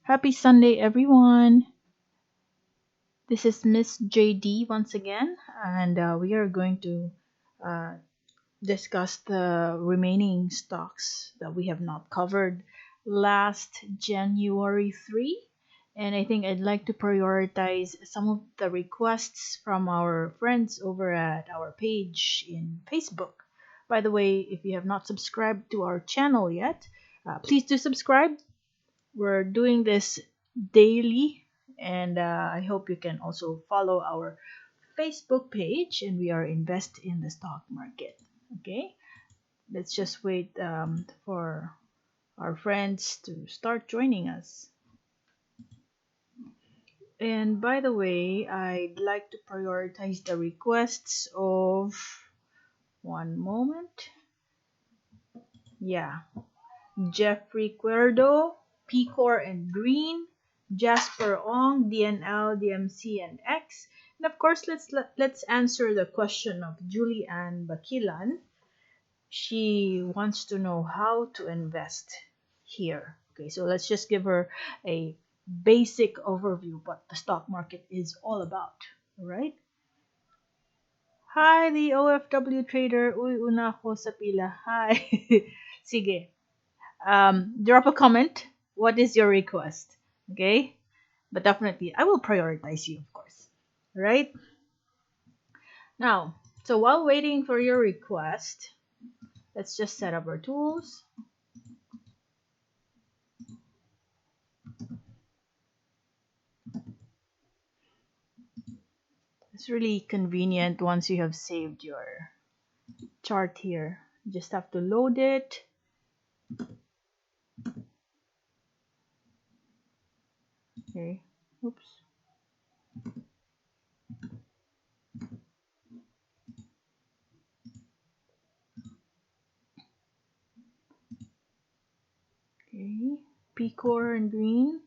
Happy Sunday, everyone. This is Miss JD once again, and we are going to uh, discuss the remaining stocks that we have not covered last January 3. And I think I'd like to prioritize some of the requests from our friends over at our page in Facebook. By the way, if you have not subscribed to our channel yet, please do subscribe. We're doing this daily, and I hope you can also follow our Facebook page. And we are invest in the stock market. Okay, let's just wait for our friends to start joining us. And by the way, I'd like to prioritize the requests of one moment. Yeah, Jeffrey Cuerdo, Picor and Green, Jasper Ong, DNL, DMC, and X. And of course, let's answer the question of Julie Ann Bakilan. She wants to know how to invest here. Okay, so let's just give her a basic overview what the stock market is all about. All right? Hi, the OFW trader. Uy, una ako sa pila. Hi. Sige. Drop a comment. What is your request? Okay? But definitely, I will prioritize you, of course. Right? Now, so while waiting for your request, let's just set up our tools. It's really convenient once you have saved your chart here. You just have to load it. Okay. Oops. Okay. Picor and green.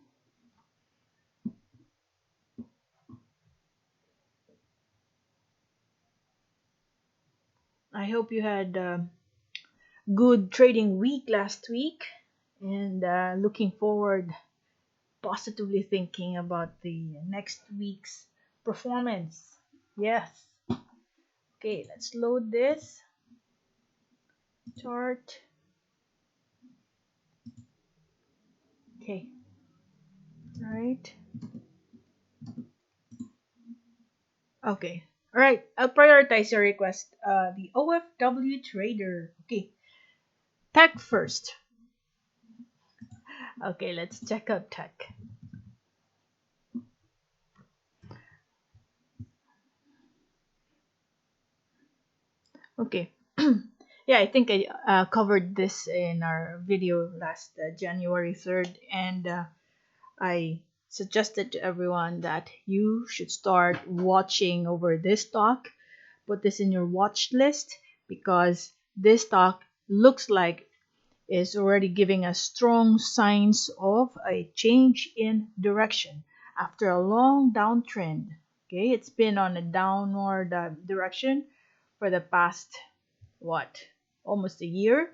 I hope you had a good trading week last week, and looking forward, positively thinking about the next week's performance. Yes. Okay, let's load this chart. Okay. All right. Okay. All right. I'll prioritize your request. The OFW trader. Okay. Tech first. Okay, let's check out tech. Okay. Yeah, I think I covered this in our video last January 3rd, and I suggested to everyone that you should start watching over this stock. Put this in your watch list because this stock looks like is already giving us strong signs of a change in direction after a long downtrend. Okay, it's been on a downward direction for the past what, almost a year.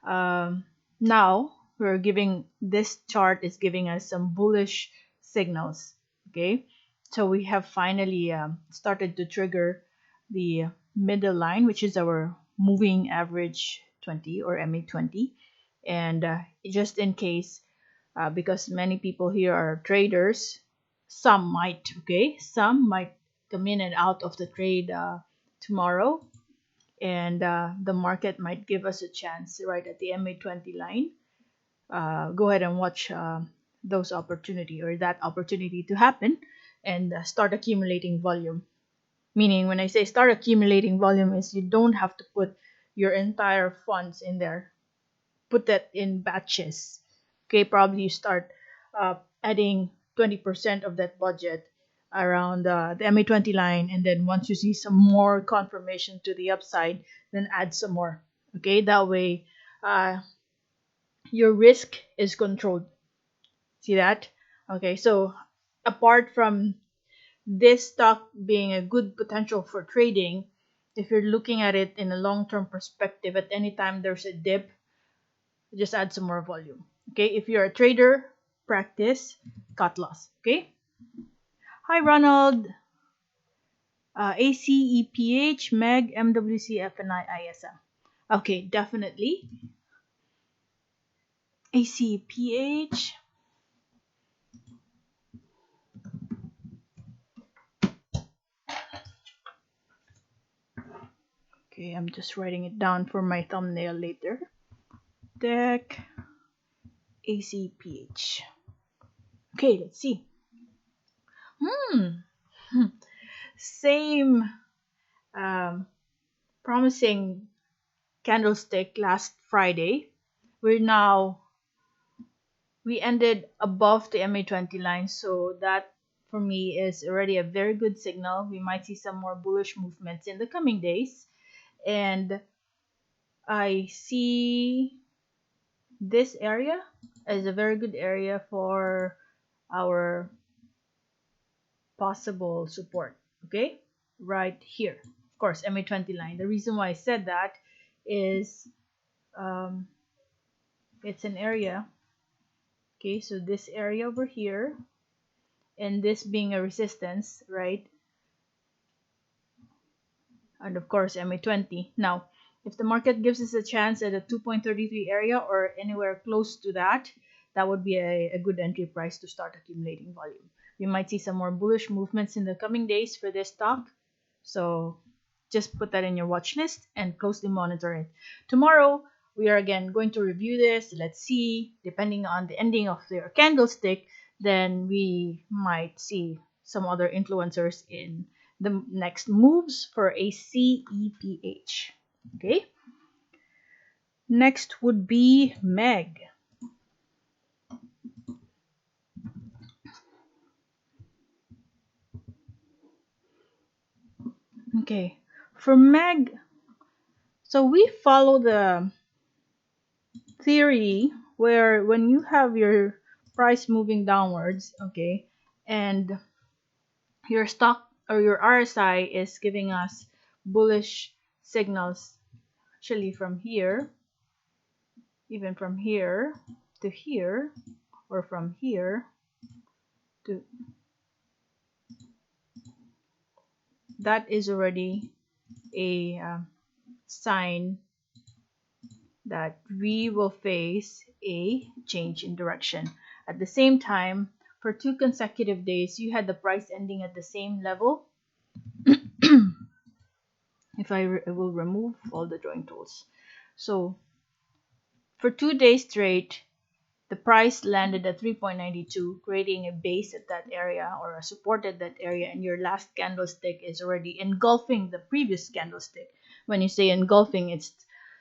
Now we're giving this chart is giving us some bullish signals. Okay, so we have finally started to trigger the middle line, which is our moving average 20 or MA20. And just in case, because many people here are traders, some might come in and out of the trade tomorrow, and the market might give us a chance right at the MA20 line. Go ahead and watch those opportunity or that opportunity to happen, and start accumulating volume. Meaning, when I say start accumulating volume, is you don't have to put your entire funds in there. Put that in batches. Okay, probably you start adding 20% of that budget around the MA20 line, and then once you see some more confirmation to the upside, then add some more. Okay, that way your risk is controlled. See that? Okay, so apart from this stock being a good potential for trading, if you're looking at it in a long-term perspective, at any time there's a dip, just add some more volume. Okay, if you're a trader, practice cut loss. Okay. Hi, Ronald. ACEPH, MEG, MWC, FNI, ISM. Okay, definitely. ACEPH. Okay, I'm just writing it down for my thumbnail later. Deck ACPH. Okay, let's see. Hmm. Same um, promising candlestick last Friday. We're now we ended above the MA20 line, so that for me is already a very good signal. We might see some more bullish movements in the coming days, and I see this area as a very good area for our possible support. Okay, right here, of course, MA20 line. The reason why I said that is um, it's an area. Okay, so this area over here, and this being a resistance, right? And of course MA20. Now, if the market gives us a chance at a 2.33 area or anywhere close to that, that would be a good entry price to start accumulating volume. We might see some more bullish movements in the coming days for this stock. So just put that in your watch list and closely monitor it. Tomorrow, we are again going to review this. Let's see, depending on the ending of their candlestick, then we might see some other influencers in the next moves for a CEPH. Okay. Next would be MEG. Okay. For MEG, so we follow the theory where when you have your price moving downwards, okay, and your stock or your RSI is giving us bullish signals, actually from here, even from here to here, or from here to that is already a sign that we will face a change in direction. At the same time, for 2 consecutive days, you had the price ending at the same level. If I will remove all the drawing tools. So for 2 days straight, the price landed at 3.92, creating a base at that area or a support at that area, and your last candlestick is already engulfing the previous candlestick. When you say engulfing, it's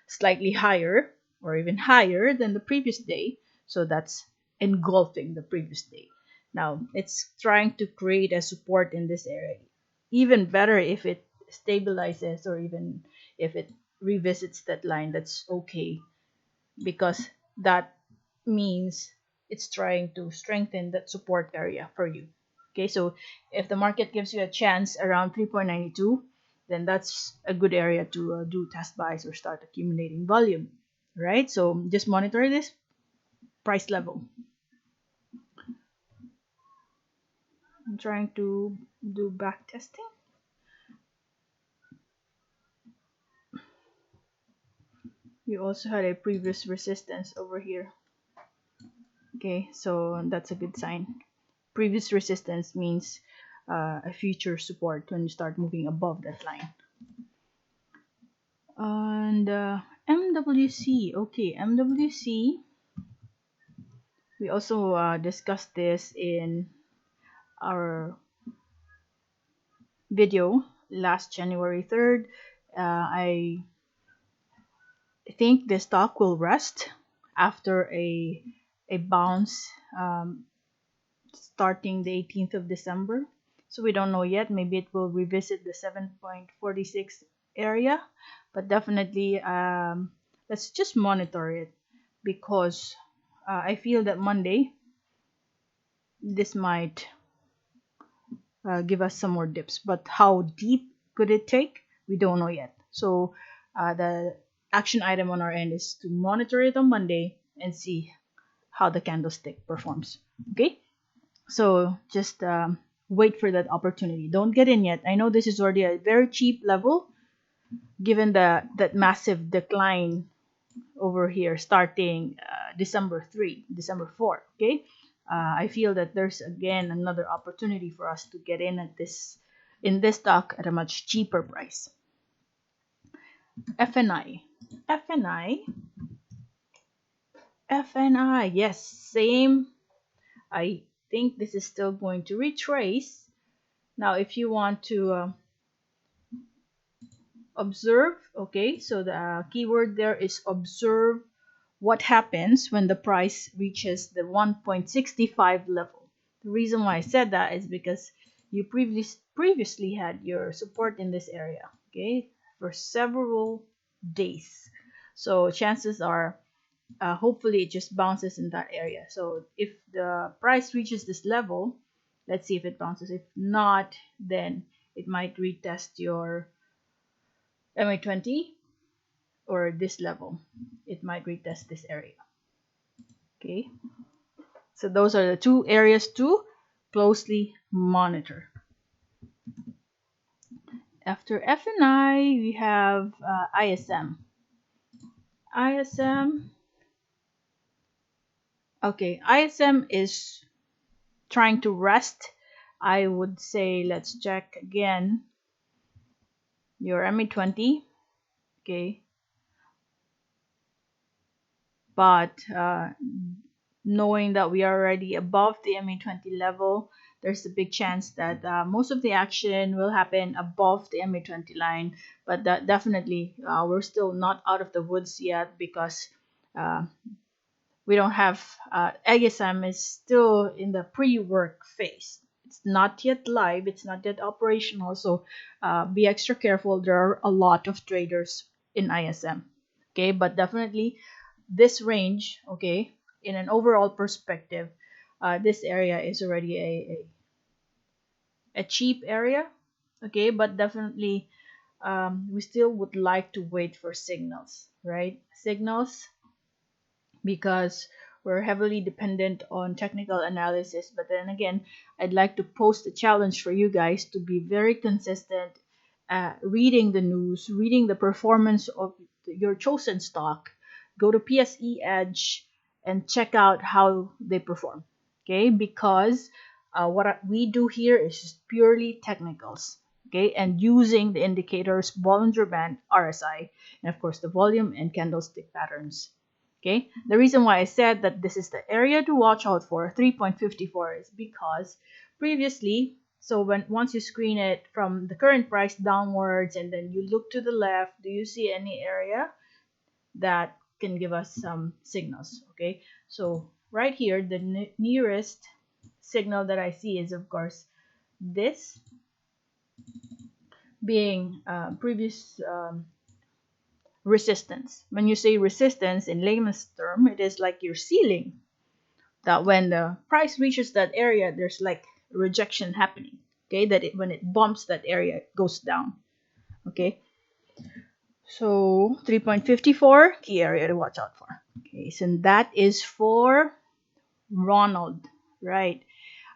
slightly higher or even higher than the previous day, so that's engulfing the previous day. Now, it's trying to create a support in this area. Even better if it stabilizes or even if it revisits that line, that's okay because that means it's trying to strengthen that support area for you. Okay, so if the market gives you a chance around 3.92, then that's a good area to do test buys or start accumulating volume, right? So just monitor this price level. I'm trying to do back testing. You also had a previous resistance over here. Okay, so that's a good sign. Previous resistance means a future support when you start moving above that line. And MWC, okay, MWC, we also discussed this in our video last January 3rd. I think the stock will rest after a bounce starting the 18th of December. So we don't know yet. Maybe it will revisit the 7.46 area, but definitely let's just monitor it because I feel that Monday this might give us some more dips. But how deep could it take? We don't know yet. So the action item on our end is to monitor it on Monday and see how the candlestick performs. Okay, so just wait for that opportunity. Don't get in yet. I know this is already a very cheap level given that massive decline over here starting December 4. Okay, I feel that there's again another opportunity for us to get in at this in this stock at a much cheaper price. FNI, FNI, FNI. Yes, same. I think this is still going to retrace. Now, if you want to observe, okay, so the keyword there is observe what happens when the price reaches the 1.65 level. The reason why I said that is because you previously had your support in this area, okay, for several days. So chances are, hopefully, it just bounces in that area. So if the price reaches this level, let's see if it bounces. If not, then it might retest your MA20 or this level. It might retest this area. Okay, so those are the two areas to closely monitor. After FNI, we have ISM. ISM. Okay, ISM is trying to rest. I would say let's check again your MA20. Okay, but knowing that we are already above the MA20 level, there's a big chance that most of the action will happen above the MA20 line. But that definitely, we're still not out of the woods yet because uh, we don't have ASM is still in the pre-work phase. It's not yet live. It's not yet operational. So be extra careful. There are a lot of traders in ISM. Okay, but definitely this range, okay, in an overall perspective, this area is already a cheap area, okay, but definitely we still would like to wait for signals, right? Signals, because we're heavily dependent on technical analysis. But then again, I'd like to post a challenge for you guys to be very consistent, reading the news, reading the performance of your chosen stock. Go to PSE Edge and check out how they perform. Okay, because we do here is just purely technicals. Okay, and using the indicators Bollinger Band, RSI, and of course the volume and candlestick patterns. Okay, the reason why I said that this is the area to watch out for 3.54 is because previously, so when once you screen it from the current price downwards and then you look to the left, do you see any area that can give us some signals? Okay, so right here, the nearest signal that I see is of course this being previous resistance. When you say resistance in layman's term, it is like your ceiling, that when the price reaches that area, there's like rejection happening. Okay, that when it bumps that area, it goes down. Okay, so 3.54 key area to watch out for. Okay, so that is for Ronald, right?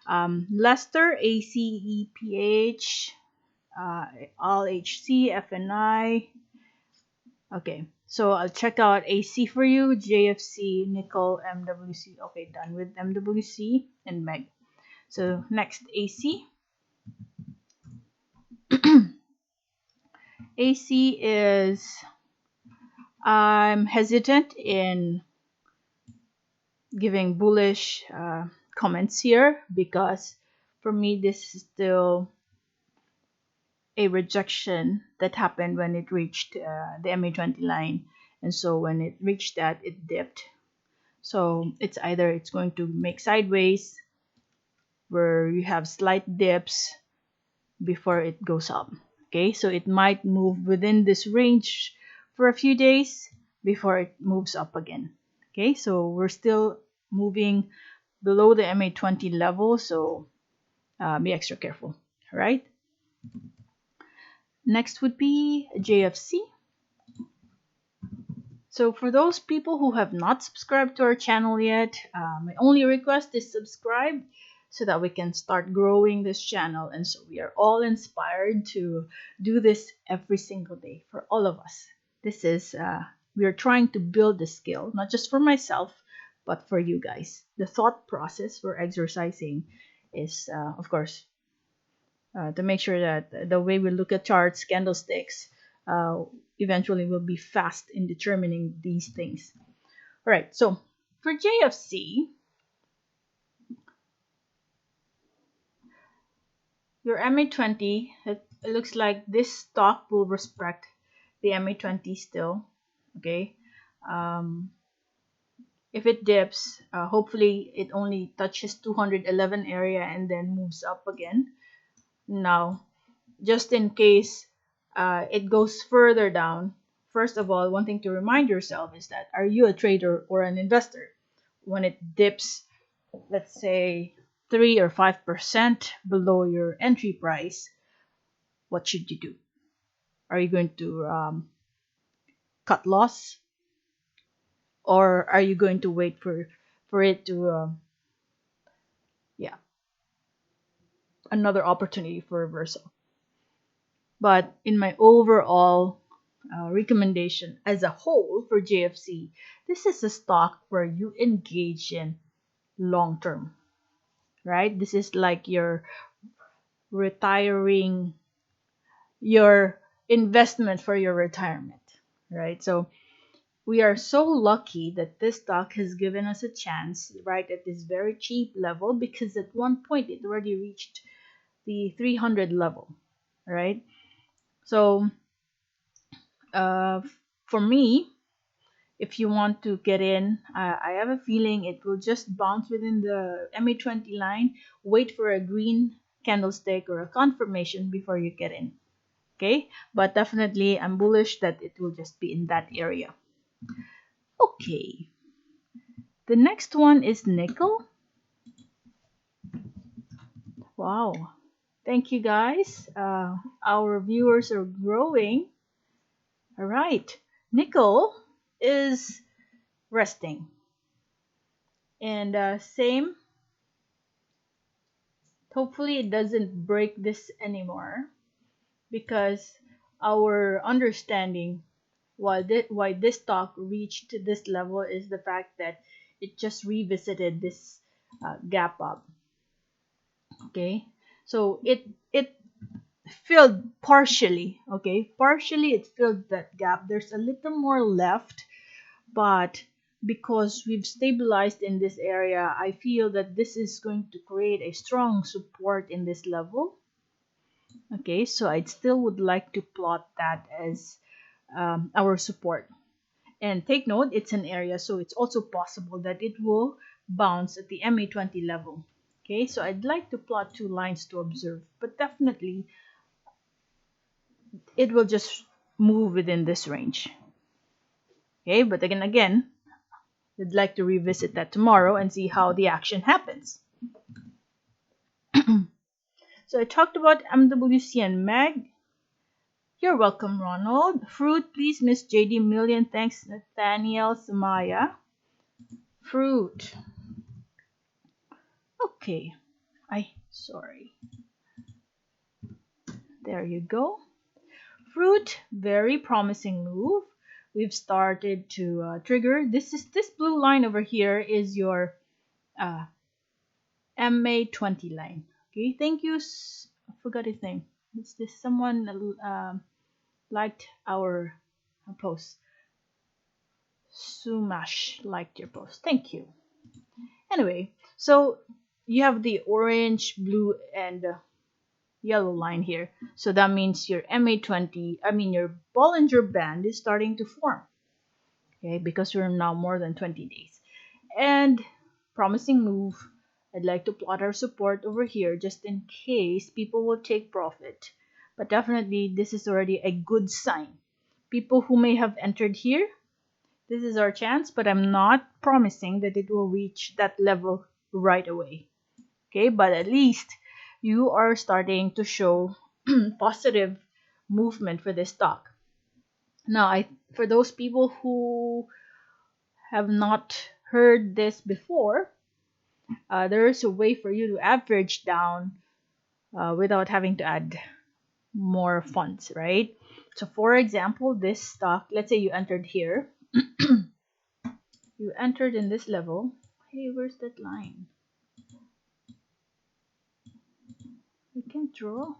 Lester, ACEPH, all HC, FNI. Okay, so I'll check out AC for you, JFC, nickel, MWC. Okay, done with MWC and MEG. So next, AC. AC is, I'm hesitant in giving bullish comments here because for me this is still a rejection that happened when it reached the MA20 line, and so when it reached that, it dipped. So it's either it's going to make sideways where you have slight dips before it goes up. Okay, so it might move within this range for a few days before it moves up again. Okay, so we're still moving below the MA20 level, so be extra careful. All right, next would be JFC. So for those people who have not subscribed to our channel yet, my only request is subscribe so that we can start growing this channel, and so we are all inspired to do this every single day for all of us. This is we are trying to build the skill, not just for myself, but for you guys. The thought process we're exercising is, of course, to make sure that the way we look at charts, candlesticks, uh, eventually will be fast in determining these things. All right, so for JFC, your MA20, it looks like this stock will respect the MA20 still. Okay, um, if it dips, hopefully it only touches 211 area and then moves up again. Now, just in case it goes further down, first of all, one thing to remind yourself is that are you a trader or an investor? When it dips, let's say 3 or 5% below your entry price, what should you do? Are you going to cut loss, or are you going to wait for it to yeah, another opportunity for reversal? But in my overall recommendation as a whole for JFC, this is a stock where you engage in long term, right? This is like your retiring, your investment for your retirement, right? So we are so lucky that this stock has given us a chance right at this very cheap level, because at one point it already reached the 300 level, right? So uh, for me, if you want to get in, I have a feeling it will just bounce within the MA20 line, wait for a green candlestick or a confirmation before you get in. Okay, but definitely I'm bullish that it will just be in that area. Okay, the next one is nickel. Wow, thank you guys. Our viewers are growing. All right, nickel is resting, and same. Hopefully, it doesn't break this anymore, because our understanding why this stock reached this level is the fact that it just revisited this gap up. Okay, so it filled partially. Okay, partially it filled that gap. There's a little more left, but because we've stabilized in this area, I feel that this is going to create a strong support in this level. Okay, so I still would like to plot that as our support. And take note, it's an area, so it's also possible that it will bounce at the MA20 level. Okay, so I'd like to plot two lines to observe, but definitely it will just move within this range. Okay, but again, I'd like to revisit that tomorrow and see how the action happens. So I talked about MWC and MEG. You're welcome, Ronald. Fruit, please, Miss JD. Million thanks, Nathaniel Sumaya. Fruit. Okay. Sorry. There you go. Fruit, very promising move. We've started to trigger. This blue line over here is your uh, MA20 line. Okay, thank you. I forgot his name. Is this someone liked our post? Sumash liked your post. Thank you. Anyway, so you have the orange, blue, and yellow line here. So that means your MA20, I mean your Bollinger Band is starting to form. Okay, because we're now more than 20 days. And promising move. I'd like to plot our support over here just in case people will take profit. But definitely this is already a good sign. People who may have entered here, this is our chance, but I'm not promising that it will reach that level right away. Okay, but at least you are starting to show positive movement for this stock. Now, for those people who have not heard this before, there is a way for you to average down without having to add more funds, right? So, for example, this stock, let's say you entered here, you entered in this level. Hey, where's that line? I can't draw.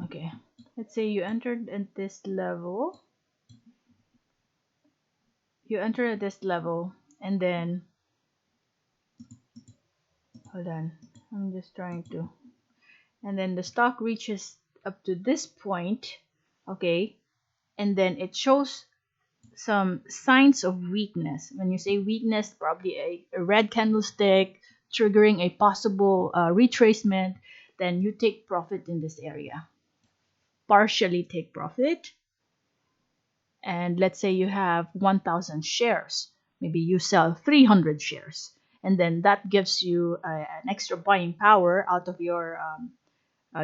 Okay, let's say you entered at this level. You enter at this level, and then hold on. I'm just trying to. And then the stock reaches up to this point, okay, and then it shows some signs of weakness. When you say weakness, probably a red candlestick triggering a possible retracement, then you take profit in this area. Partially take profit. And let's say you have 1,000 shares. Maybe you sell 300 shares. And then that gives you an extra buying power out of your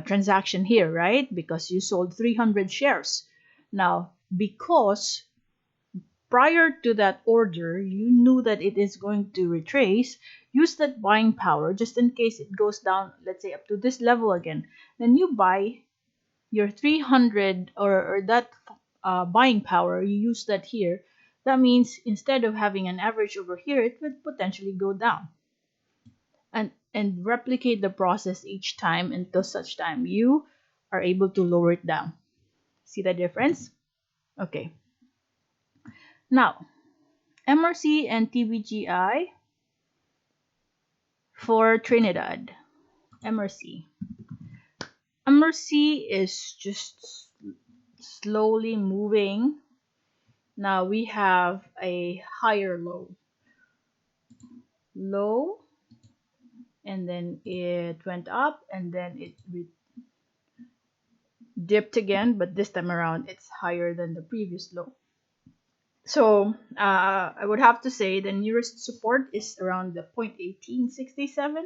transaction here, right? Because you sold 300 shares. Now, because prior to that order, you knew that it is going to retrace, use that buying power just in case it goes down, let's say up to this level again. Then you buy your 300 or that buying power, you use that here. That means instead of having an average over here, it would potentially go down. And replicate the process each time until such time you are able to lower it down. See the difference? Okay. Now, MRC and TBGI for Trinidad. MRC. MRC is just slowly moving. Now we have a higher low. Low, and then it went up, and then it dipped again, but this time around it's higher than the previous low. So I would have to say the nearest support is around the 0.1867,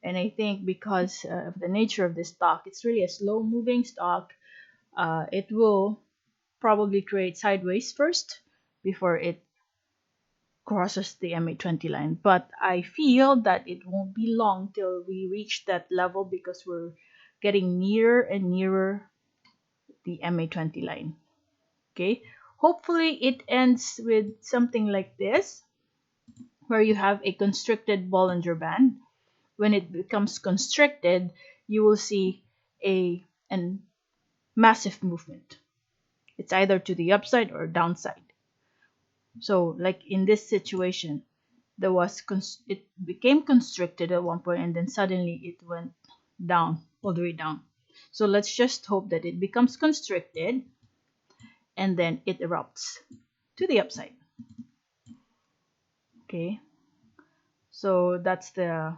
and I think because of the nature of this stock, it's really a slow moving stock. It will probably create sideways first before it crosses the MA20 line. But I feel that it won't be long till we reach that level because we're getting nearer and nearer the MA20 line. Okay, hopefully it ends with something like this, where you have a constricted Bollinger Band. When it becomes constricted, you will see an massive movement. It's either to the upside or downside. So, like in this situation, it became constricted at one point, and then suddenly it went down, all the way down. So let's just hope that it becomes constricted and then it erupts to the upside. Okay, so that's the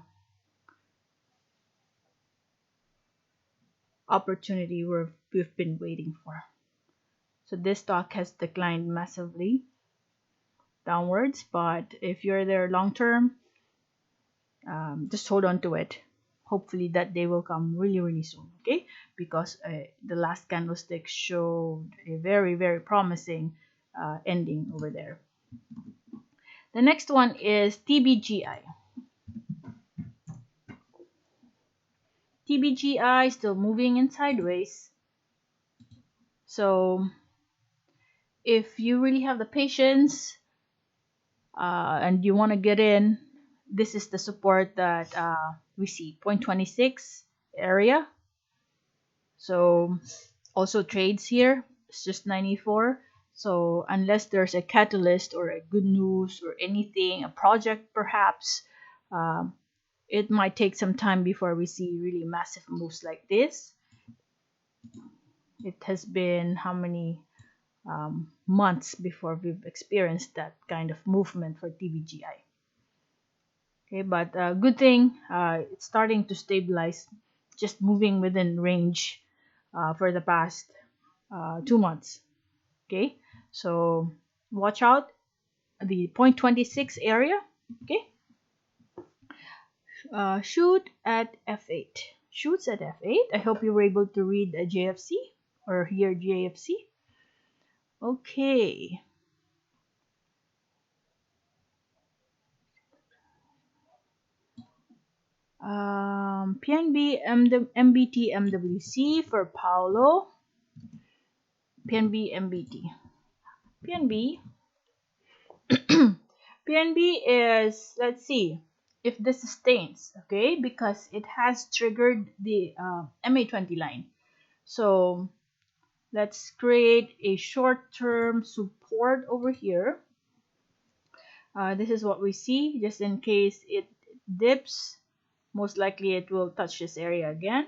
opportunity we've been waiting for. So this stock has declined massively downwards, but if you're there long term, just hold on to it. Hopefully that day will come really, really soon. Okay, because the last candlestick showed a very, very promising ending over there. The next one is TBGI. TBGI still moving in sideways. So if you really have the patience and you want to get in, this is the support that we see 0.26 area. So also trades here, it's just 94. So unless there's a catalyst or a good news or anything, a project perhaps, um, it might take some time before we see really massive moves like this. It has been how many months before we've experienced that kind of movement for TBGI. Okay, but good thing it's starting to stabilize, just moving within range for the past 2 months. Okay, so watch out the 0.26 area. Okay, shoot at F8. Shoots at F8. I hope you were able to read a JFC or hear JFC. Okay. PNB MBT MWC for Paulo. PNB MBT. PNB. PNB is, let's see if this sustains, okay, because it has triggered the MA20 line. So let's create a short-term support over here. This is what we see, just in case it dips. Most likely it will touch this area again.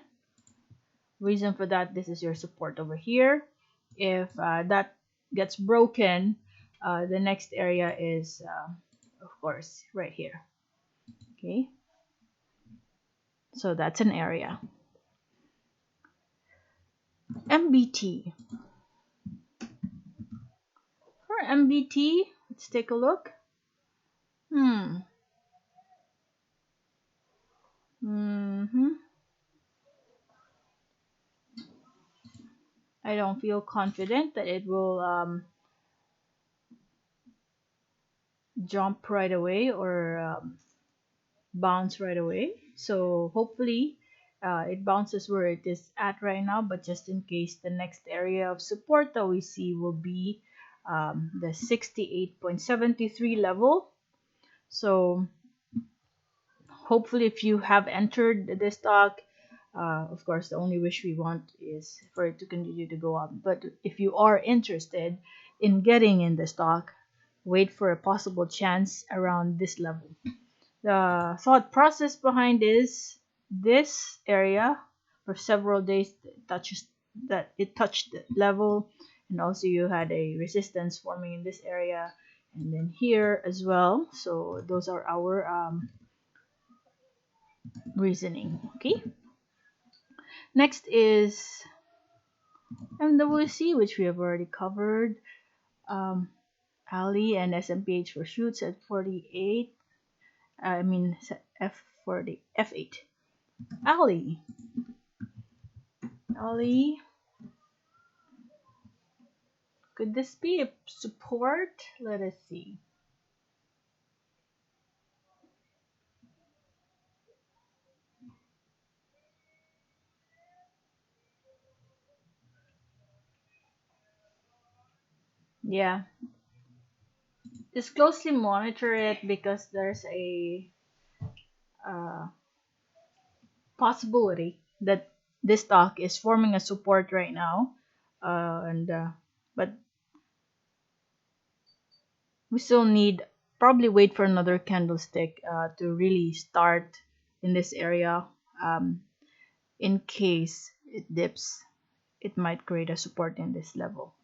Reason for that, this is your support over here. If that gets broken, the next area is, of course, right here. Okay, so that's an area. MBT. For MBT, let's take a look. Hmm. Mm-hmm. I don't feel confident that it will jump right away or bounce right away. So hopefully it bounces where it is at right now, but just in case, the next area of support that we see will be the 68.73 level. So hopefully if you have entered this stock, of course the only wish we want is for it to continue to go up. But if you are interested in getting in the stock, wait for a possible chance around this level. The thought process behind this area for several days touches that it touched the level, and also you had a resistance forming in this area and then here as well. So those are our reasoning. Okay, next is MWC, which we have already covered. um Ali and SMPH for shoots at 48. I mean F40 F8. Ali, could this be a support? Let us see. Yeah, just closely monitor it because there's a uh, possibility that this stock is forming a support right now, and but we still need probably wait for another candlestick to really start in this area. Um, in case it dips, it might create a support in this level.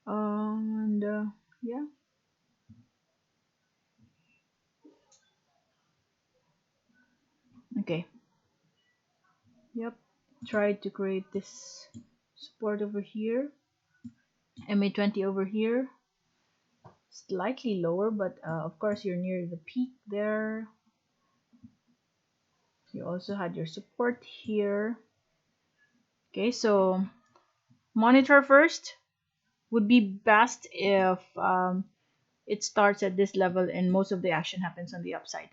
And yeah, okay. Yep. Try to create this support over here. MA20 over here. Slightly lower, but of course you're near the peak there. You also had your support here. Okay, so monitor first. Would be best if it starts at this level and most of the action happens on the upside.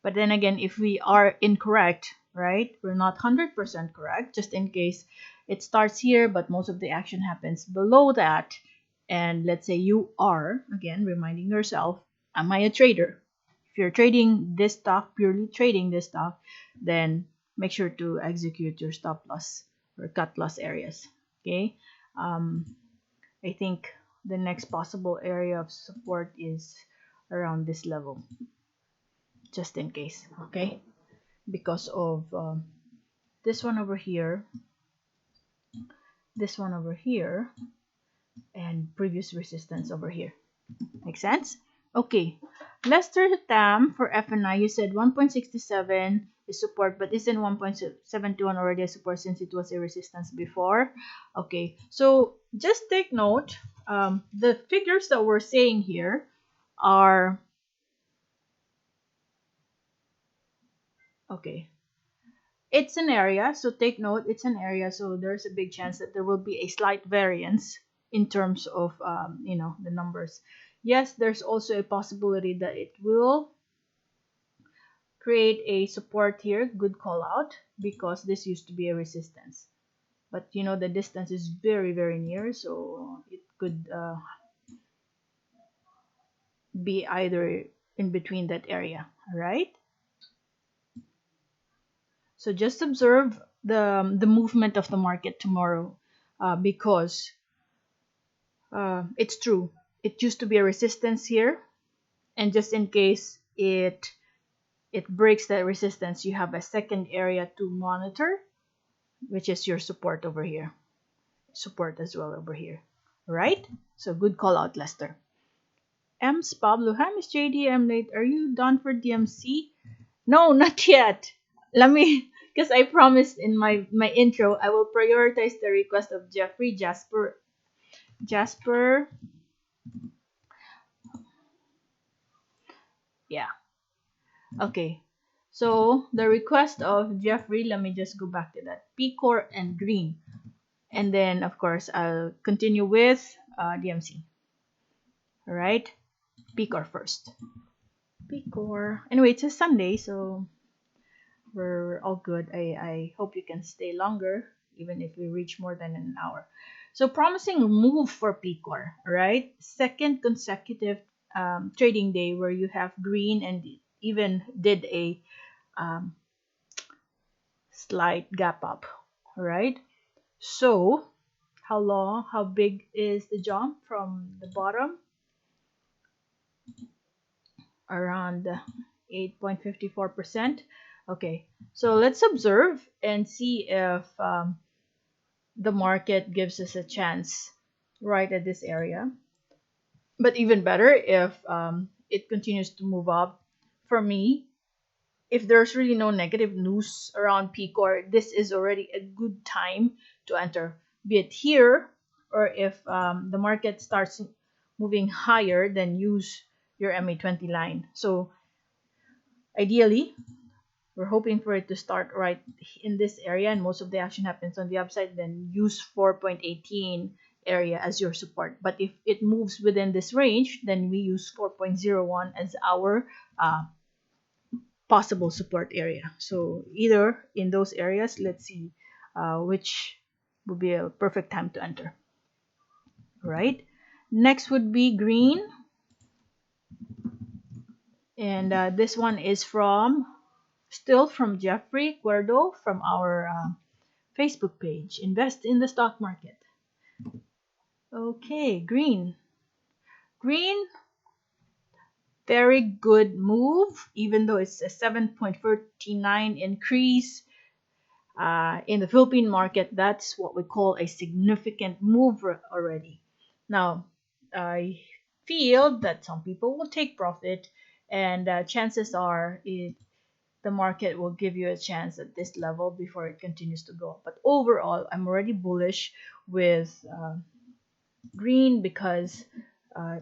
But then again, if we are incorrect, right, we're not 100% correct, just in case it starts here, but most of the action happens below that. And let's say you are, again, reminding yourself, am I a trader? If you're trading this stock, purely trading this stock, then make sure to execute your stop loss or cut loss areas. Okay. Um, I think the next possible area of support is around this level, just in case. Okay, because of this one over here, this one over here, and previous resistance over here. Make sense? Okay. Lester Tam for FNI, you said 1.67 is support, but isn't 1.721 already a support since it was a resistance before? Okay, so just take note, the figures that we're saying here are, okay, it's an area, so take note, it's an area, so there's a big chance that there will be a slight variance. in terms of the numbers. Yes, there's also a possibility that it will create a support here. Good call out, because this used to be a resistance, but the distance is very very near, so it could be either in between that area. All right, so just observe the movement of the market tomorrow, because it's true, it used to be a resistance here, and just in case it breaks that resistance, you have a second area to monitor, which is your support over here, support as well over here. Right, so good call out, Lester. M's Pablo, hi Miss JD, I'm late, are you done for DMC? No, not yet. Let me, because I promised in my intro, I will prioritize the request of Jeffrey, Jasper. Yeah. Okay. So the request of Jeffrey, let me just go back to that. Pcor and green. And then of course I'll continue with DMC. All right. Pcor first. Pcor. Anyway, it's a Sunday, so we're all good. I hope you can stay longer, even if we reach more than an hour. So promising move for Pcor, right? Second consecutive trading day where you have green and even did a um, slight gap up, right? So how long, how big is the jump from the bottom? Around 8.54%. Okay, so let's observe and see if the market gives us a chance right at this area. But even better if it continues to move up. For me, if there's really no negative news around PCOR, this is already a good time to enter, be it here or if the market starts moving higher, then use your MA20 line. So ideally, we're hoping for it to start right in this area, and most of the action happens on the upside, then use 4.18 area as your support. But if it moves within this range, then we use 4.01 as our possible support area. So either in those areas, let's see which would be a perfect time to enter. Right, next would be green, and this one is still from Jeffrey Cuerdo from our Facebook page, Invest in the Stock Market. Okay, green. Green, very good move, even though it's a 7.39 increase in the Philippine market. That's what we call a significant move already. Now, I feel that some people will take profit, and chances are the market will give you a chance at this level before it continues to go up. But overall, I'm already bullish with green, because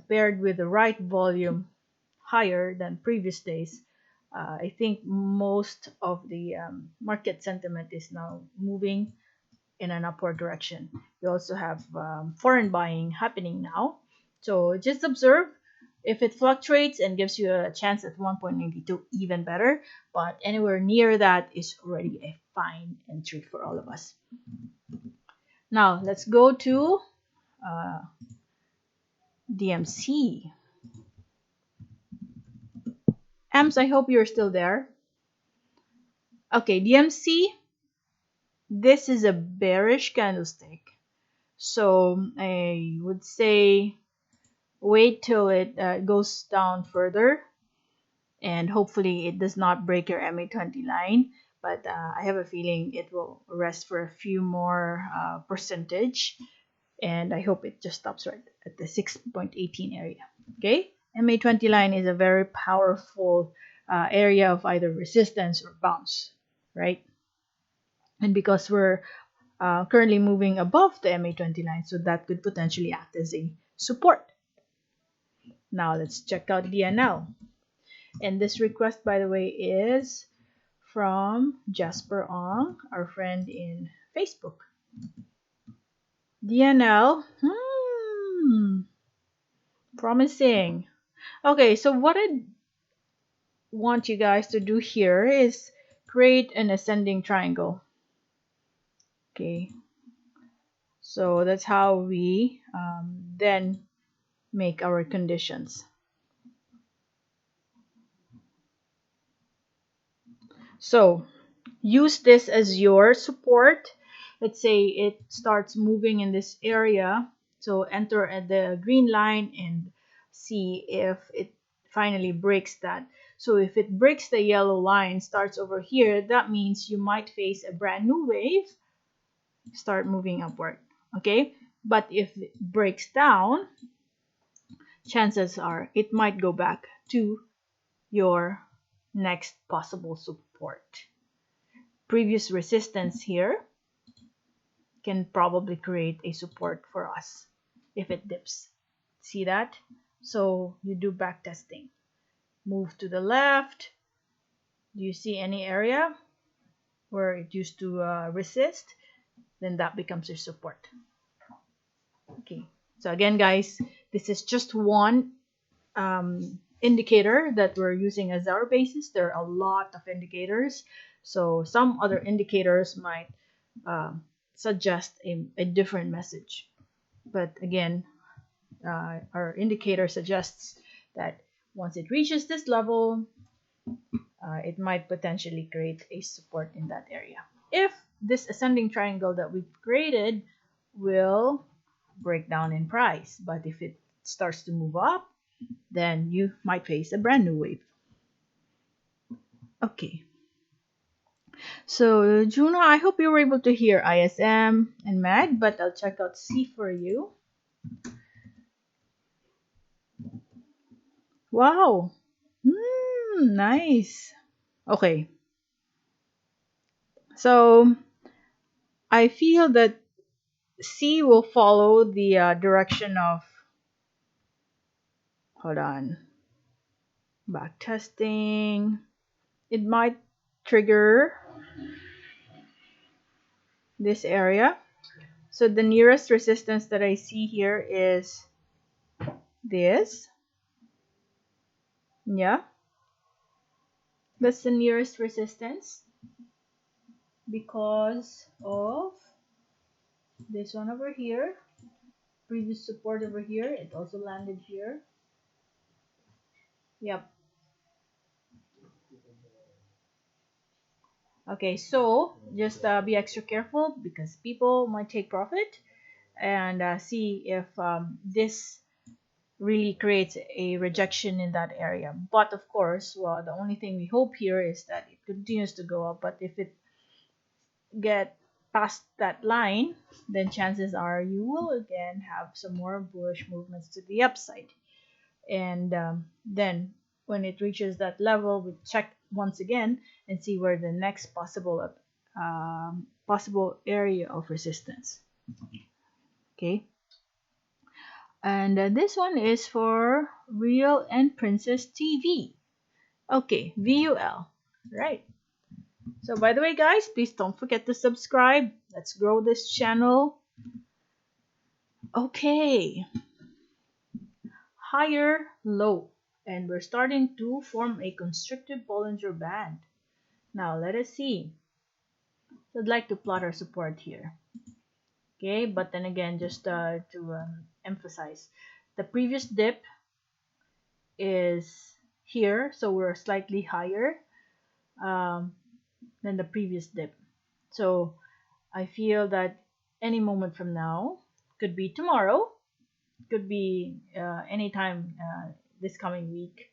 paired with the right volume higher than previous days, I think most of the market sentiment is now moving in an upward direction. You also have foreign buying happening now. So just observe. If it fluctuates and gives you a chance at 1.92, even better. But anywhere near that is already a fine entry for all of us. Now, let's go to DMC. Ams, I hope you're still there. Okay, DMC, this is a bearish candlestick. So I would say wait till it goes down further, and hopefully it does not break your MA20 line. But I have a feeling it will rest for a few more percentage, and I hope it just stops right at the 6.18 area. Okay, MA20 line is a very powerful area of either resistance or bounce, right? And because we're currently moving above the MA20 line, so that could potentially act as a support. Now let's check out DNL. And this request, by the way, is from Jasper Ong, our friend in Facebook. DNL, Promising. Okay, so what I want you guys to do here is create an ascending triangle. Okay, so that's how we then make our conditions. So use this as your support. Let's say it starts moving in this area. So enter at the green line and see if it finally breaks that. So if it breaks the yellow line, starts over here, that means you might face a brand new wave, start moving upward. Okay? But if it breaks down, chances are it might go back to your next possible support. Previous resistance here can probably create a support for us if it dips. See that? So you do back testing. Move to the left. Do you see any area where it used to resist? Then that becomes your support. Okay. So again, guys, this is just one indicator that we're using as our basis. There are a lot of indicators. So some other indicators might suggest a different message. But again, our indicator suggests that once it reaches this level, it might potentially create a support in that area. If this ascending triangle that we've created will break down in price, but if it starts to move up, then you might face a brand new wave. Okay. So, Juna, I hope you were able to hear ISM and MAG, but I'll check out C for you. Wow. Nice. Okay. So, I feel that C will follow the direction of, hold on, back testing. It might trigger this area. So the nearest resistance that I see here is this. Yeah, that's the nearest resistance because of this one over here. Previous support over here. It also landed here. Yep. Okay, so just be extra careful because people might take profit and see if this really creates a rejection in that area. But of course, well, the only thing we hope here is that it continues to go up. But if it get past that line, then chances are you will again have some more bullish movements to the upside. And then when it reaches that level, we check once again and see where the next possible area of resistance. Okay. And this one is for Real and Princess TV. Okay, VUL. Right. So by the way, guys, please don't forget to subscribe. Let's grow this channel. Okay. Higher, low. And we're starting to form a constrictive Bollinger Band. Now let us see. So I'd like to plot our support here. Okay, but then again, just to emphasize, the previous dip is here, so we're slightly higher than the previous dip. So I feel that any moment from now, could be tomorrow, could be anytime this coming week.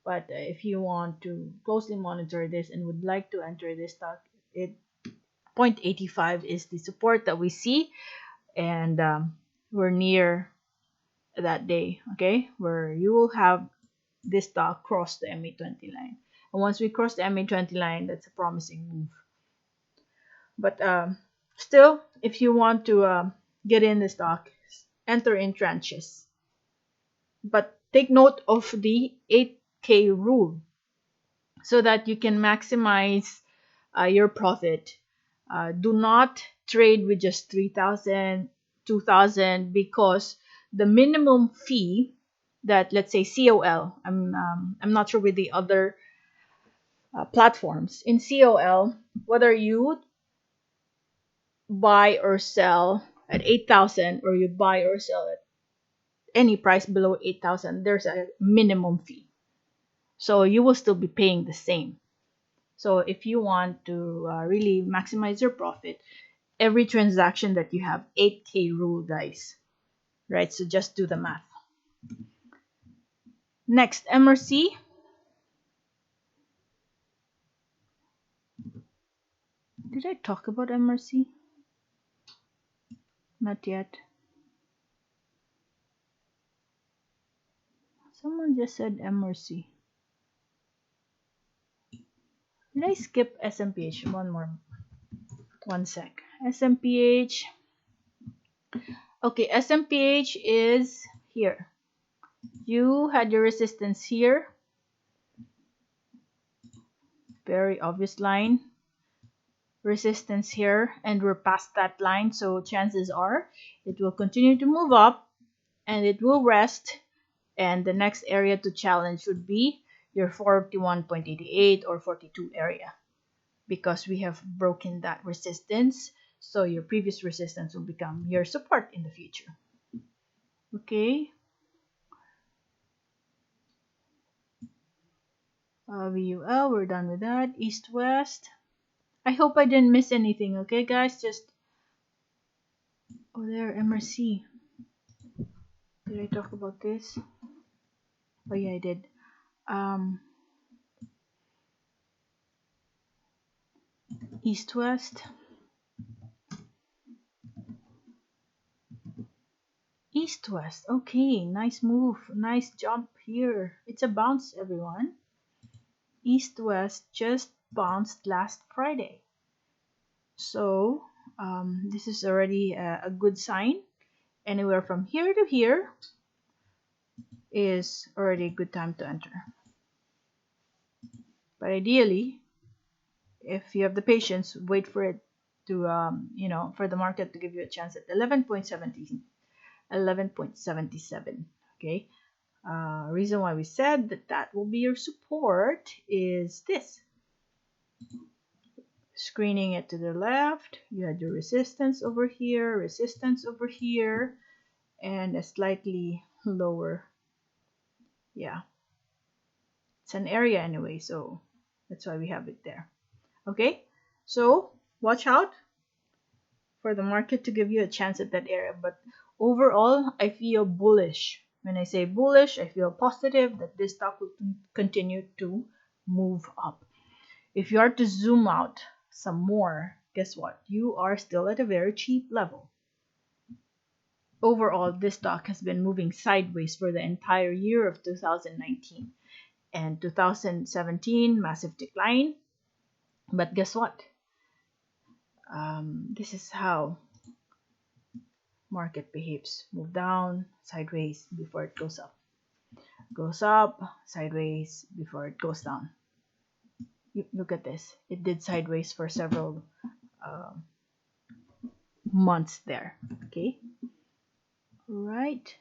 But if you want to closely monitor this and would like to enter this stock, it 0.85 is the support that we see, and we're near that day, okay, where you will have this stock cross the MA20 line. And once we cross the MA20 line, that's a promising move. But still, if you want to get in the stock, enter in tranches. But take note of the 8K rule so that you can maximize your profit. Do not trade with just 3,000, 2,000 because the minimum fee that, let's say, COL. I'm not sure with the other platforms. In COL, whether you buy or sell at 8,000 or you buy or sell at any price below 8,000, there's a minimum fee. So you will still be paying the same. So if you want to really maximize your profit, every transaction that you have, 8K rule, guys. Right? So just do the math. Next, MRC. Did I talk about MRC? Not yet. Someone just said MRC. Did I skip SMPH? One sec. SMPH. Okay, SMPH is here. You had your resistance here. Very obvious line. Resistance here, and we're past that line, so chances are it will continue to move up and it will rest, and the next area to challenge would be your 41.88 or 42 area, because we have broken that resistance, so your previous resistance will become your support in the future. Okay. VUL, we're done with that. East West, I hope I didn't miss anything. Okay, guys, just there. MRC, did I talk about this? Oh yeah, I did. um East West. East West. Okay, nice move. Nice jump here. It's a bounce, everyone. East West just bounced last Friday. So this is already a good sign. Anywhere from here to here is already a good time to enter. But ideally, if you have the patience, wait for it to, for the market to give you a chance at 11.17, 11.77. Okay. Reason why we said that that will be your support is this. Screening it to the left, you had your resistance over here, and a slightly lower. Yeah, it's an area anyway, so that's why we have it there. Okay, so watch out for the market to give you a chance at that area. But overall, I feel bullish. When I say bullish, I feel positive that this stock will continue to move up. If you are to zoom out some more, guess what? You are still at a very cheap level. Overall, this stock has been moving sideways for the entire year of 2019 and 2017, massive decline. But guess what? This is how market behaves. Move down, sideways before it goes up. Goes up, sideways before it goes down. Look at this. It did sideways for several months there. Okay. Right.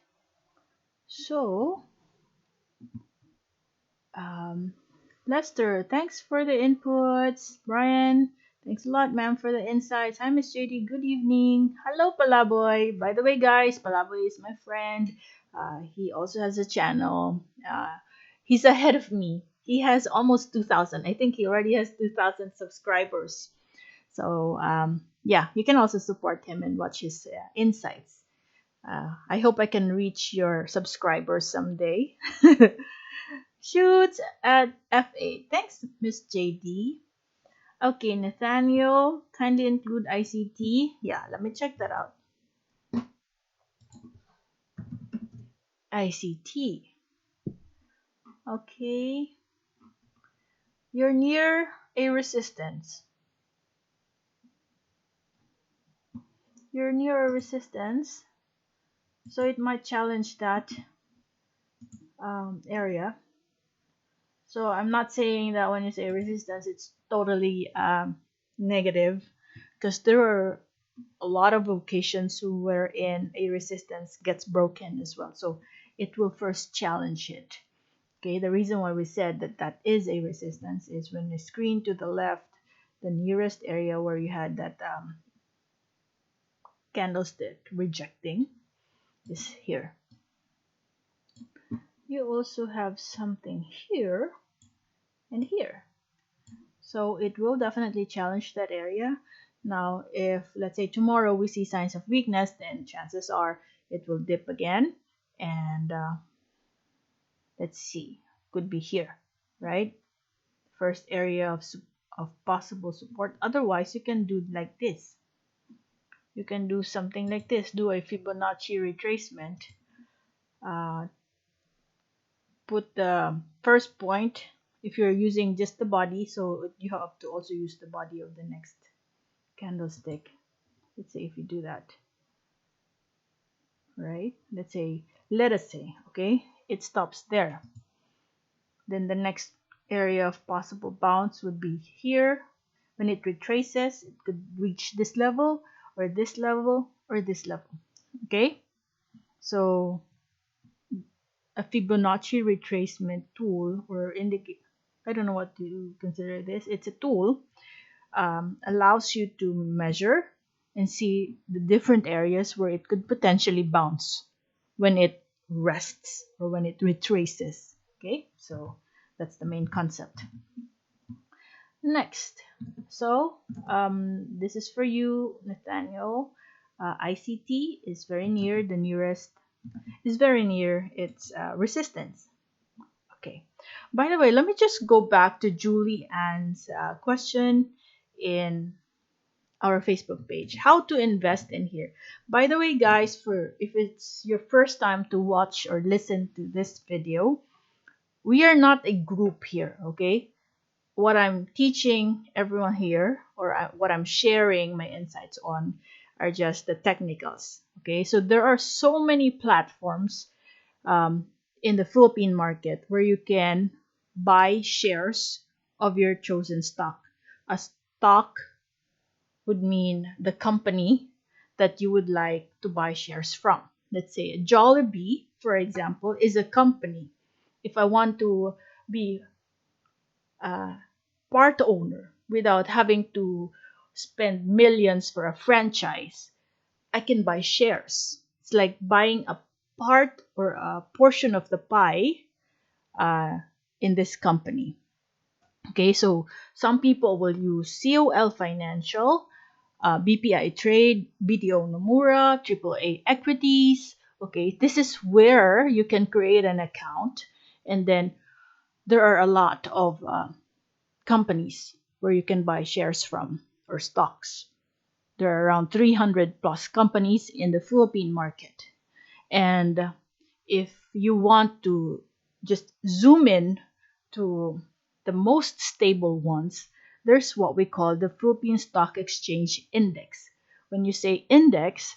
So, Lester, thanks for the inputs. Brian, thanks a lot, ma'am, for the insights. Hi, Miss JD. Good evening. Hello, Palaboy. By the way, guys, Palaboy is my friend. He also has a channel. He's ahead of me. He has almost 2,000. I think he already has 2,000 subscribers. So, yeah, you can also support him and watch his insights. I hope I can reach your subscribers someday. Shoots at F8. Thanks, Miss JD. Okay, Nathaniel, kindly include ICT. Yeah, let me check that out. ICT. Okay. You're near a resistance. You're near a resistance, so it might challenge that area. So I'm not saying that when you say resistance, it's totally negative, because there are a lot of occasions wherein a resistance gets broken as well. So it will first challenge it. Okay, the reason why we said that that is a resistance is when we screen to the left, the nearest area where you had that candlestick rejecting is here. You also have something here and here. So it will definitely challenge that area. Now, if let's say tomorrow we see signs of weakness, then chances are it will dip again. And let's see, could be here, right? First area of possible support. Otherwise, you can do like this. You can do something like this. Do a Fibonacci retracement. Uh, put the first point if you're using just the body, so you have to also use the body of the next candlestick. Let's say if you do that, right? Let us say, okay, it stops there. Then the next area of possible bounce would be here. When it retraces, it could reach this level or this level or this level. Okay, so a Fibonacci retracement tool or indicate, I don't know what to consider this. It's a tool, allows you to measure and see the different areas where it could potentially bounce when it rests or when it retraces. Okay, so that's the main concept. Next, so this is for you, Nathaniel. ICT is very near, the nearest is very near its resistance. Okay. By the way, let me just go back to Julie Ann's question in our Facebook page. How to invest in here. By the way, guys, for if it's your first time to watch or listen to this video, we are not a group here, okay? What I'm teaching everyone here, or what I'm sharing my insights on, are just the technicals, okay? So there are so many platforms in the Philippine market where you can buy shares of your chosen stock. A stock would mean the company that you would like to buy shares from. Let's say a Jollibee, for example, is a company. If I want to be a part owner without having to spend millions for a franchise, I can buy shares. It's like buying a part or a portion of the pie uh, in this company. Okay, so some people will use COL Financial, BPI Trade, BDO Nomura, AAA Equities. Okay, this is where you can create an account, and then there are a lot of companies where you can buy shares from or stocks. There are around 300 plus companies in the Philippine market. And if you want to just zoom in to the most stable ones, there's what we call the Philippine Stock Exchange Index. When you say index,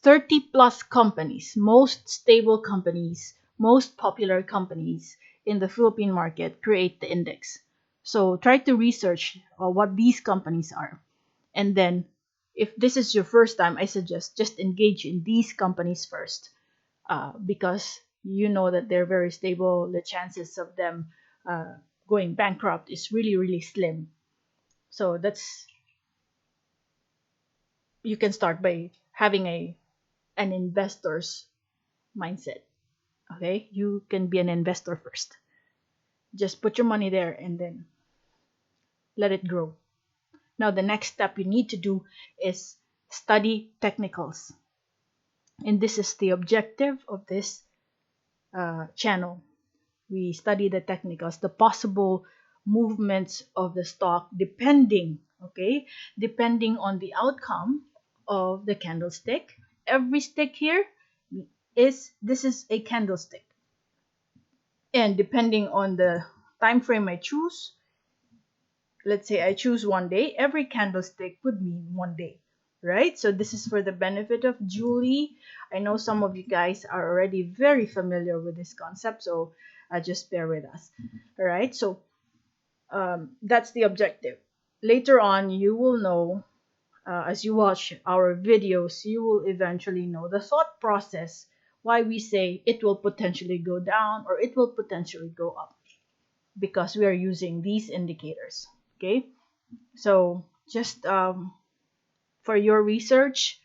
30 plus companies, most stable companies, most popular companies in the Philippine market create the index. So try to research what these companies are. And then if this is your first time, I suggest just engage in these companies first, because you know that they're very stable. The chances of them going bankrupt is really, really slim. So that's, you can start by having an investor's mindset. Okay, you can be an investor first. Just put your money there and then let it grow. Now the next step you need to do is study technicals, and this is the objective of this channel. We study the technicals, the possible movements of the stock depending on the outcome of the candlestick. Every stick here this is a candlestick, and depending on the time frame I choose, let's say I choose one day, every candlestick would mean one day, right? So this is for the benefit of Julie. I know some of you guys are already very familiar with this concept, so just bear with us. All right, so that's the objective. Later on, you will know as you watch our videos, you will eventually know the thought process why we say it will potentially go down or it will potentially go up because we are using these indicators. Okay, so just for your research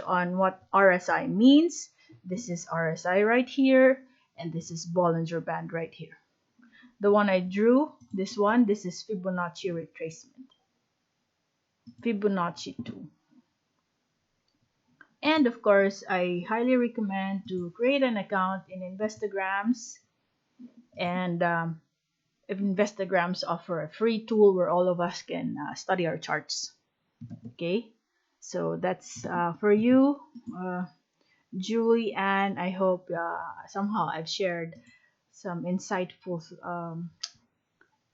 on what RSI means. This is RSI right here, and this is Bollinger Band right here. The one I drew, this is Fibonacci retracement, Fibonacci 2. And of course, I highly recommend to create an account in Instagrams. And Instagrams offer a free tool where all of us can study our charts. Okay, so that's for you, Julie, and I hope somehow I've shared some insightful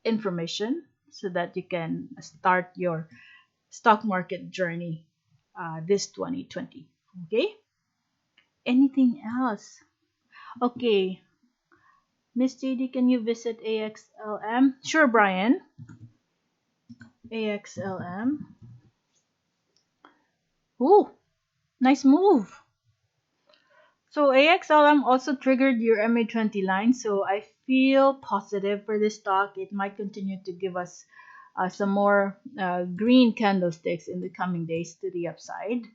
information so that you can start your stock market journey this 2020. Okay, anything else? Okay, Miss JD, can you visit AXLM? Sure, Brian. AXLM. Ooh, nice move. So AXLM also triggered your MA20 line, so I feel positive for this stock. It might continue to give us some more green candlesticks in the coming days to the upside.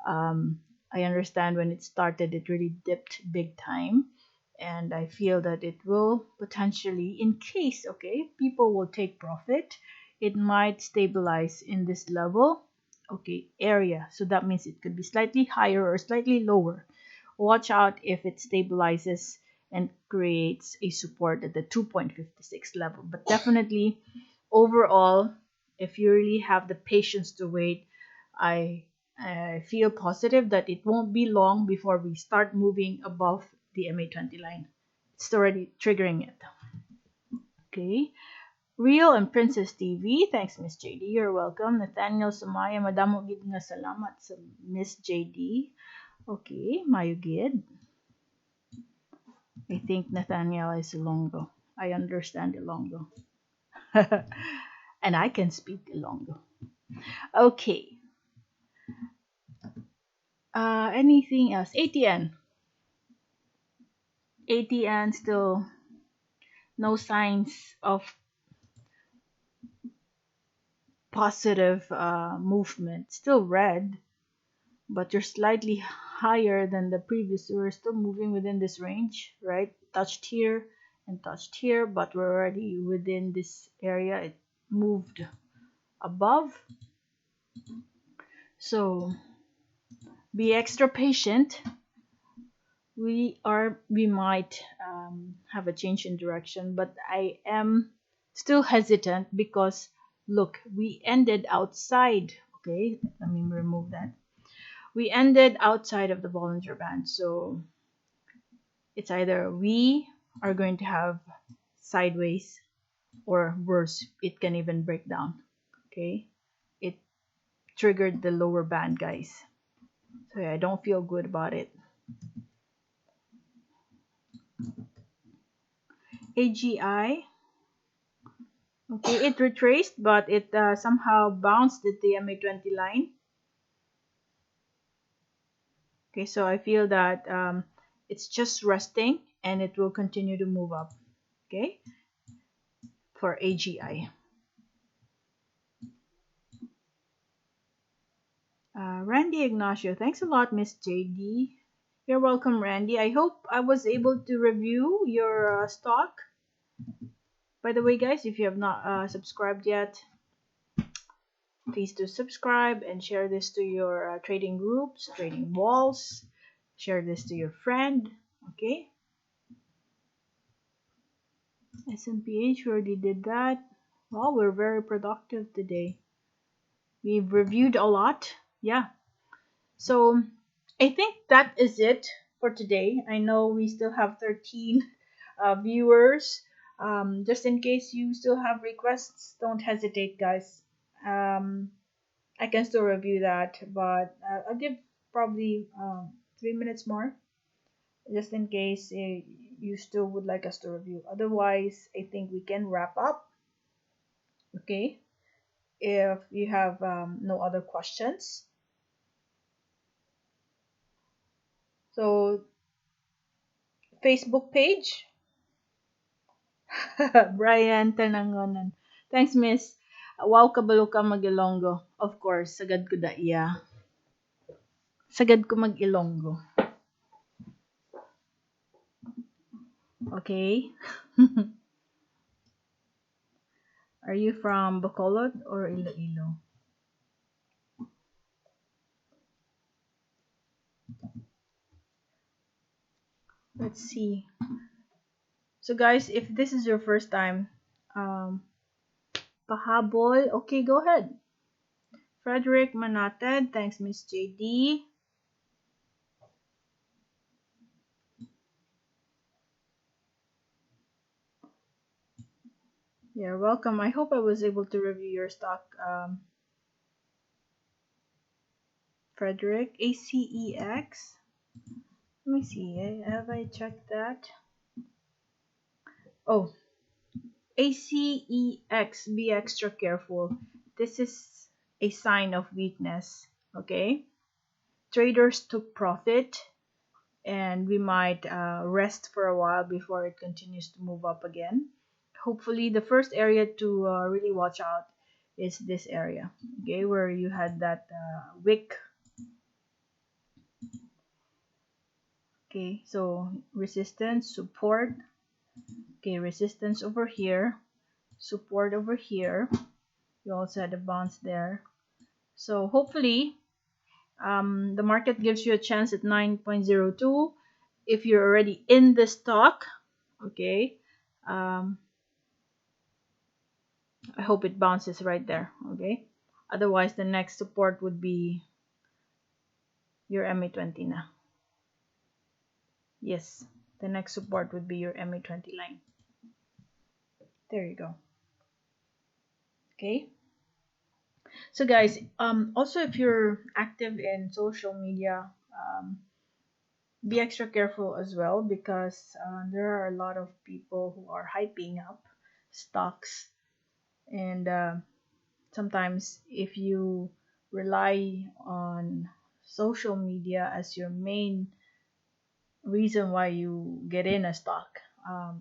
I understand when it started, it really dipped big time. And I feel that it will potentially, in case, okay, people will take profit, it might stabilize in this level, okay, area. So that means it could be slightly higher or slightly lower. Watch out if it stabilizes and creates a support at the 2.56 level. But definitely, overall, if you really have the patience to wait, I I feel positive that it won't be long before we start moving above the MA20 line. It's already triggering it. Okay. Real and Princess TV. Thanks, Miss JD. You're welcome. Nathaniel Sumaya. Madamo gid nga salamat sa Miss JD. Okay. Mayo gid. I think Nathaniel is Ilonggo. I understand Ilonggo. And I can speak Ilonggo. Okay. Anything else? ATN. ATN still no signs of positive movement. Still red, but you're slightly higher than the previous. We're still moving within this range, right? Touched here and touched here, but we're already within this area. It moved above. So be extra patient. We might have a change in direction, but I am still hesitant because look, we ended outside. Okay, let me remove that. We ended outside of the Bollinger Band, so it's either we are going to have sideways or worse, it can even break down. Okay, it triggered the lower band, guys, so yeah, I don't feel good about it. AGI. Okay, it retraced, but it somehow bounced at the MA20 line. Okay, so I feel that it's just resting and it will continue to move up. Okay, for AGI. Randy Ignacio, thanks a lot, Miss JD. You're welcome, Randy. I hope I was able to review your stock. By the way, guys, if you have not subscribed yet, please do subscribe and share this to your trading groups, trading walls. Share this to your friend. Okay. SMPH, we already did that. Well, we're very productive today. We've reviewed a lot. Yeah. So I think that is it for today. I know we still have 13 viewers. Just in case you still have requests, don't hesitate, guys. I can still review that, but I'll give probably 3 minutes more, just in case you still would like us to review. Otherwise, I think we can wrap up. Okay. If you have no other questions. So, Facebook page, Brian Tanangonan. Thanks, Miss. Wow, kabalo ka mag-Ilonggo. Of course, sagad ko da iya. Sagad ko mag-Ilonggo. Okay? Are you from Bacolod or Iloilo? Let's see. So, guys, if this is your first time, um, pahabol. Okay, go ahead. Frederick Manated. Thanks, Miss JD. You're welcome. I hope I was able to review your stock, Frederick. ACEX. Let me see. Have I checked that? Oh, ACEX. Be extra careful. This is a sign of weakness. Okay. Traders took profit, and we might rest for a while before it continues to move up again. Hopefully, the first area to really watch out is this area, okay, where you had that wick. Okay, so resistance, support. Okay, resistance over here, support over here. You also had a bounce there. So hopefully, the market gives you a chance at 9.02 if you're already in the stock. Okay. Um, I hope it bounces right there. Okay. Otherwise, the next support would be your MA20 now. Yes, the next support would be your MA20 line. There you go. Okay. So guys, also if you're active in social media, be extra careful as well because there are a lot of people who are hyping up stocks, and sometimes if you rely on social media as your main reason why you get in a stock,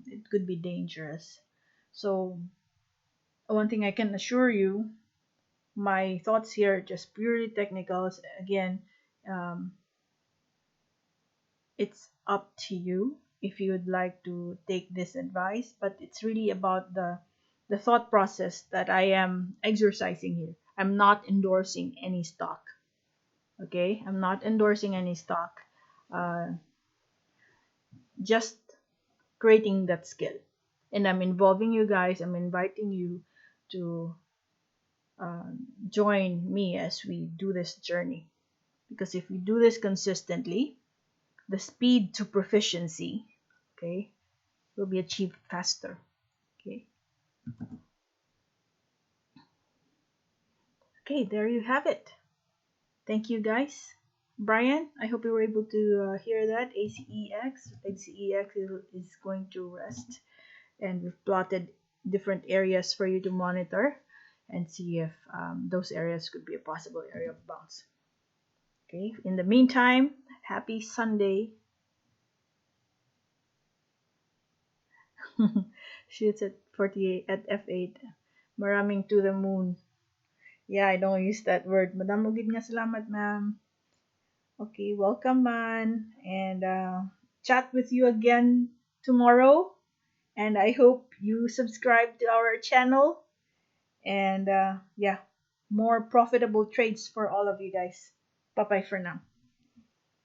it could be dangerous. So one thing I can assure you, my thoughts here are just purely technicals. Again, um, it's up to you if you would like to take this advice, but it's really about the thought process that I am exercising here. I'm not endorsing any stock. Okay, I'm not endorsing any stock. Uh, just creating that skill, and I'm involving you guys. I'm inviting you to join me as we do this journey. Because if we do this consistently, the speed to proficiency, okay, will be achieved faster. Okay. Okay, there you have it. Thank you guys. Brian, I hope you were able to hear that. ACEX is going to rest, and we've plotted different areas for you to monitor and see if those areas could be a possible area of bounce. Okay. In the meantime, happy Sunday. Shoots at 48 at F8. Maraming to the moon. Yeah, I don't use that word. Madam gid nga salamat, ma'am. Okay, welcome, man. And chat with you again tomorrow. And I hope you subscribe to our channel. And yeah, more profitable trades for all of you guys. Bye bye for now.